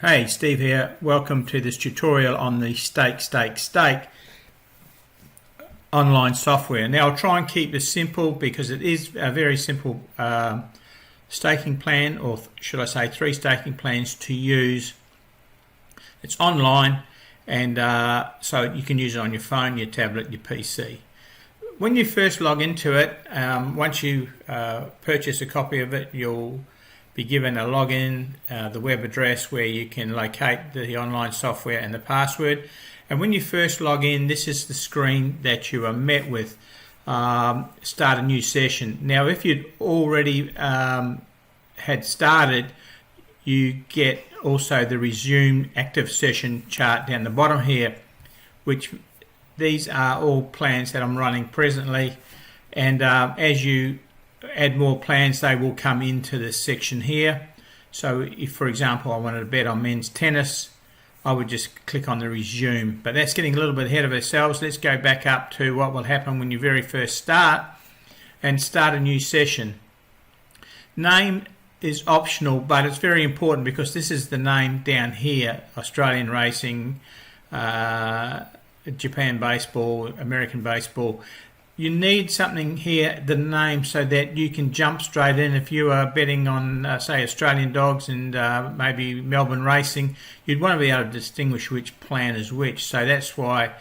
Hey, Steve here. Welcome to this tutorial on the Stake online software. Now I'll try and keep this simple because it is a very simple staking plan, or should I say 3 staking plans to use. It's online, and so you can use it on your phone, your tablet, your PC. When you first log into it, once you purchase a copy of it, you'll be given a login, the web address where you can locate the online software and the password. And when you first log in, this is the screen that you are met with. Start a new session. Now, if you'd already had started, you get also the resume active session chart down the bottom here, which these are all plans that I'm running presently. And as you add more plans, they will come into this section here. So if, for example, I wanted to bet on men's tennis, I would just click on the resume. But that's getting a little bit ahead of ourselves. Let's go back up to what will happen when you very first start and start a new session. Name is optional, but it's very important because this is the name down here: Australian racing, Japan baseball, American baseball. You need something here, the name, so that you can jump straight in. If you are betting on, say, Australian dogs and maybe Melbourne racing, you'd want to be able to distinguish which plan is which. So that's why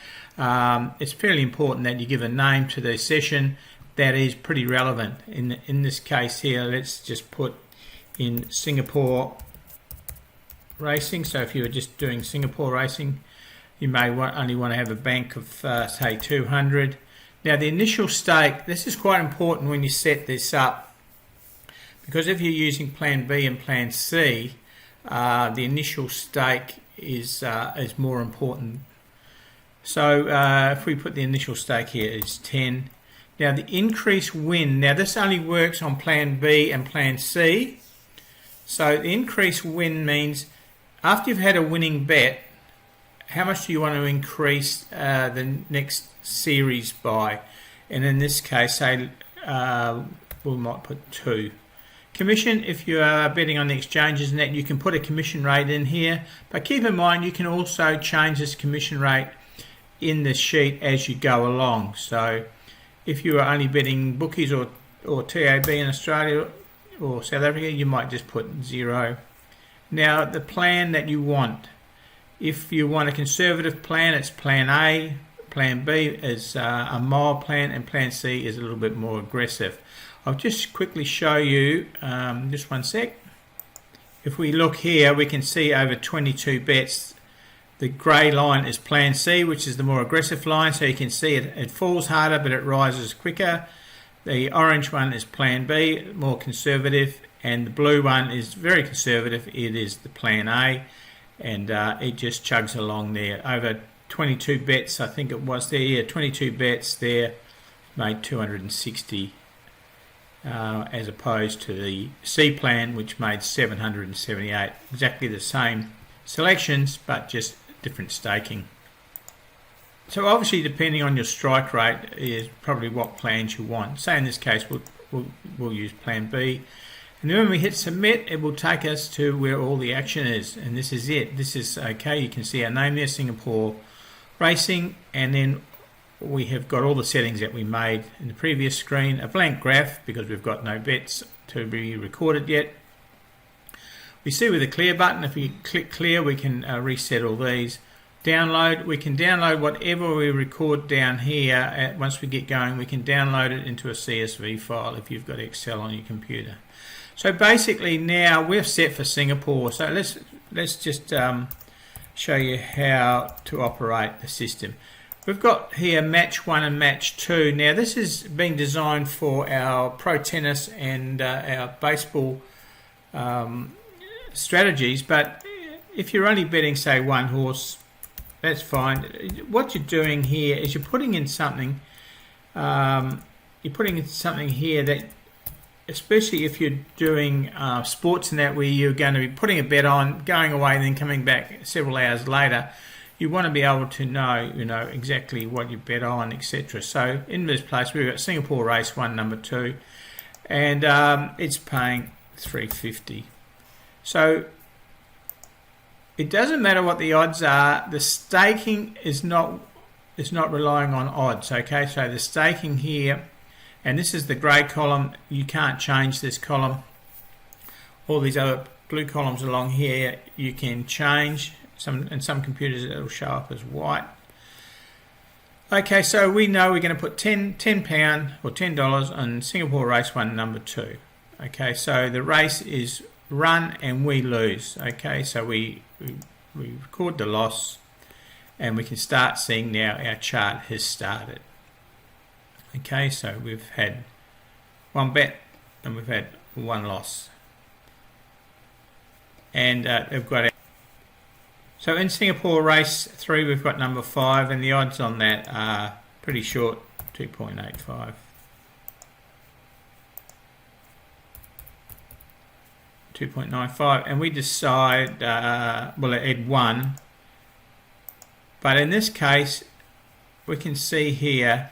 it's fairly important that you give a name to the session that is pretty relevant. In this case here, let's just put in Singapore racing. So if you were just doing Singapore racing, you may only want to have a bank of, say, 200. Now the initial stake, this is quite important when you set this up, because if you're using plan B and plan C, the initial stake is more important. So if we put the initial stake here, it's 10. Now the increased win, now this only works on plan B and plan C. So the increased win means after you've had a winning bet, how much do you want to increase the next series by? And in this case, say we might put 2. Commission, if you are betting on the exchanges and that, you can put a commission rate in here, but keep in mind you can also change this commission rate in the sheet as you go along. So if you are only betting bookies or TAB in Australia or South Africa, you might just put 0. Now the plan that you want, if you want a conservative plan, it's plan A. Plan B is a mild plan, and plan C is a little bit more aggressive. I'll just quickly show you, just one sec. If we look here, we can see over 22 bets. The grey line is plan C, which is the more aggressive line, so you can see it falls harder but it rises quicker. The orange one is plan B, more conservative, and the blue one is very conservative. It is the plan A. And it just chugs along there. Over 22 bets, I think it was there. Yeah, 22 bets there, made 260, as opposed to the C plan, which made 778. Exactly the same selections, but just different staking. So obviously, depending on your strike rate, is probably what plans you want. Say in this case, we'll use plan B. And then when we hit submit, it will take us to where all the action is. And this is it. This is okay. You can see our name there, Singapore Racing. And then we have got all the settings that we made in the previous screen. A blank graph because we've got no bets to be recorded yet. We see with the clear button, if we click clear, we can reset all these. Download, we can download whatever we record down here. Once we get going, we can download it into a CSV file if you've got Excel on your computer. So basically now we're set for Singapore. So let's just show you how to operate the system. We've got here match 1 and match 2. Now this is being designed for our pro tennis and our baseball strategies, but if you're only betting, say, 1 horse, that's fine. What you're doing here is you're putting in something. Here that, especially if you're doing sports and that, where you're going to be putting a bet on, going away, and then coming back several hours later, you want to be able to know, exactly what you bet on, etc. So in this place, we've got Singapore Race 1, number 2, and it's paying $3.50. So it doesn't matter what the odds are. The staking is not relying on odds. Okay, so the staking here, and this is the grey column. You can't change this column. All these other blue columns along here you can change. In some computers it will show up as white. Okay, so we know we're going to put £10 or $10 on Singapore race 1 number 2. Okay, so the race is run and we lose. Okay, so we record the loss and we can start seeing now our chart has started. Okay, so we've had 1 bet and we've had 1 loss. And they've got our, so in Singapore race 3 we've got number 5 and the odds on that are pretty short, 2.85. 2.95, and we decide, well, it had 1, but in this case we can see here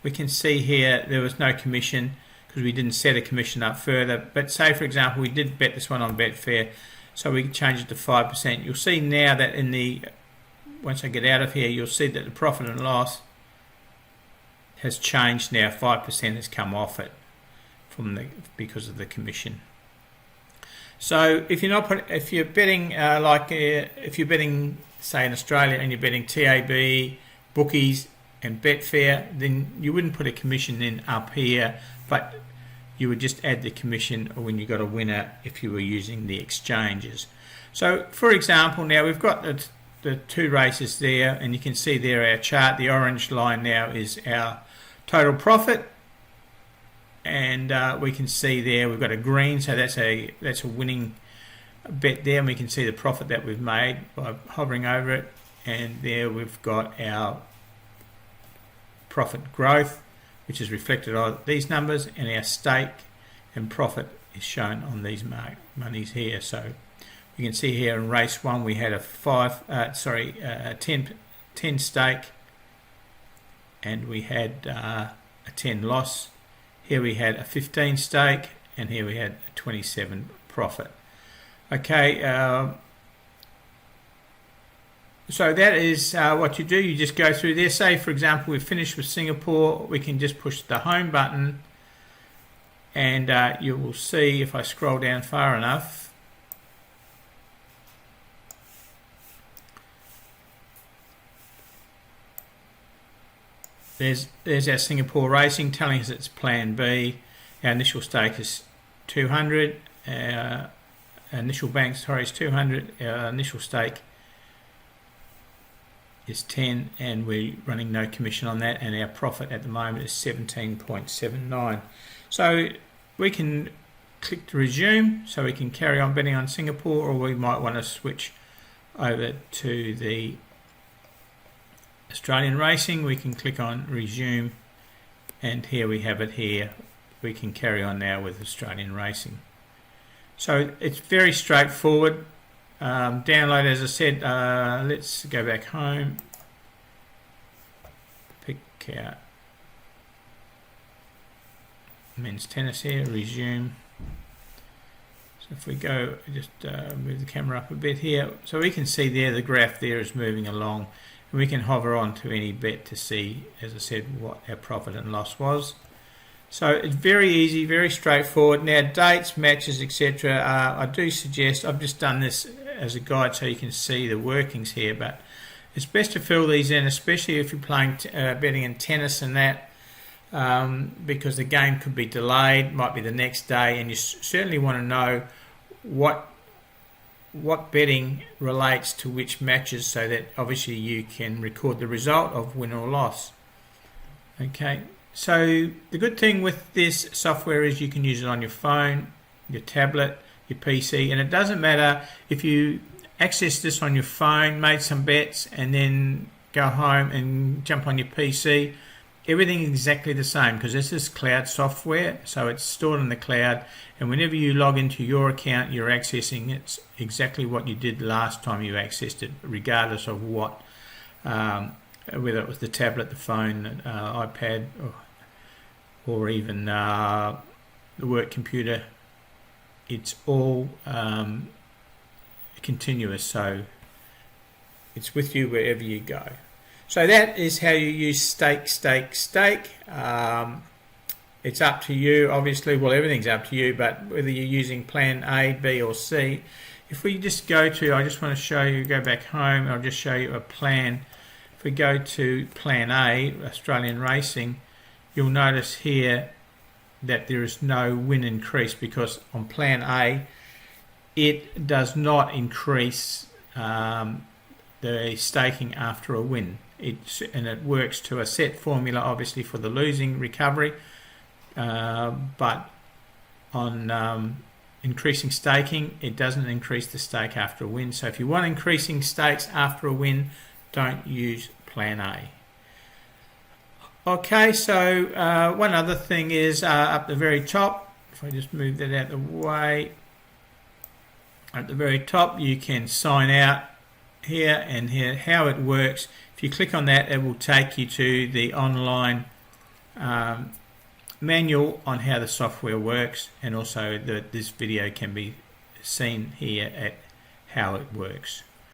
there was no commission because we didn't set a commission up further. But say for example we did bet this one on Betfair, so we can change it to 5%. You'll see now that once I get out of here, you'll see that the profit and loss has changed now. 5% has come off it because of the commission. So if you're betting if you're betting say in Australia and you're betting TAB, bookies and Betfair, then you wouldn't put a commission in up here, but you would just add the commission when you got a winner if you were using the exchanges. So for example, now we've got the 2 races there, and you can see there our chart. The orange line now is our total profit, and we can see there we've got a green, so that's a winning bet there, and we can see the profit that we've made by hovering over it, and there we've got our profit growth, which is reflected on these numbers, and our stake and profit is shown on these monies here. So you can see here in race 1 we had a 10 stake, and we had a 10 loss. Here we had a 15 stake, and here we had a 27 profit. Okay, so that is what you do. You just go through there. Say for example we've finished with Singapore, we can just push the home button, and you will see if I scroll down far enough, there's our Singapore racing telling us it's plan B. Our initial stake is 200, our initial bank is 200, our initial stake is 10, and we're running no commission on that, and our profit at the moment is 17.79. So we can click to resume, so we can carry on betting on Singapore, or we might want to switch over to the Australian racing. We can click on resume, and here we have it here. We can carry on now with Australian racing. So it's very straightforward. Download, as I said, let's go back home, pick out men's tennis here, resume. So if we go, just move the camera up a bit here, so we can see there the graph there is moving along, and we can hover on to any bet to see, as I said, what our profit and loss was. So it's very easy, very straightforward. Now dates, matches, etc. I do suggest, I've just done this as a guide so you can see the workings here, but it's best to fill these in, especially if you're playing betting in tennis and that, because the game could be delayed, might be the next day, and you certainly want to know what betting relates to which matches, so that obviously you can record the result of win or loss. Okay, so the good thing with this software is you can use it on your phone, your tablet, your PC, and it doesn't matter if you access this on your phone, made some bets, and then go home and jump on your PC. Everything is exactly the same because this is cloud software, so it's stored in the cloud, and whenever you log into your account, you're accessing it exactly what you did last time you accessed it, regardless of what, whether it was the tablet, the phone, iPad, or even the work computer. it's all continuous, so it's with you wherever you go. So that is how you use stake. It's up to you, obviously. Well, everything's up to you, but whether you're using plan A, B or C. If we just go to, I just want to show you, go back home, I'll just show you a plan. If we go to plan A, Australian Racing, you'll notice here that there is no win increase, because on plan A it does not increase the staking after a win. And it works to a set formula, obviously, for the losing recovery, but on increasing staking, it doesn't increase the stake after a win. So if you want increasing stakes after a win, don't use plan A. Okay, so one other thing is up the very top, if I just move that out of the way, at the very top you can sign out here, and here how it works. If you click on that, it will take you to the online manual on how the software works, and also this video can be seen here at how it works.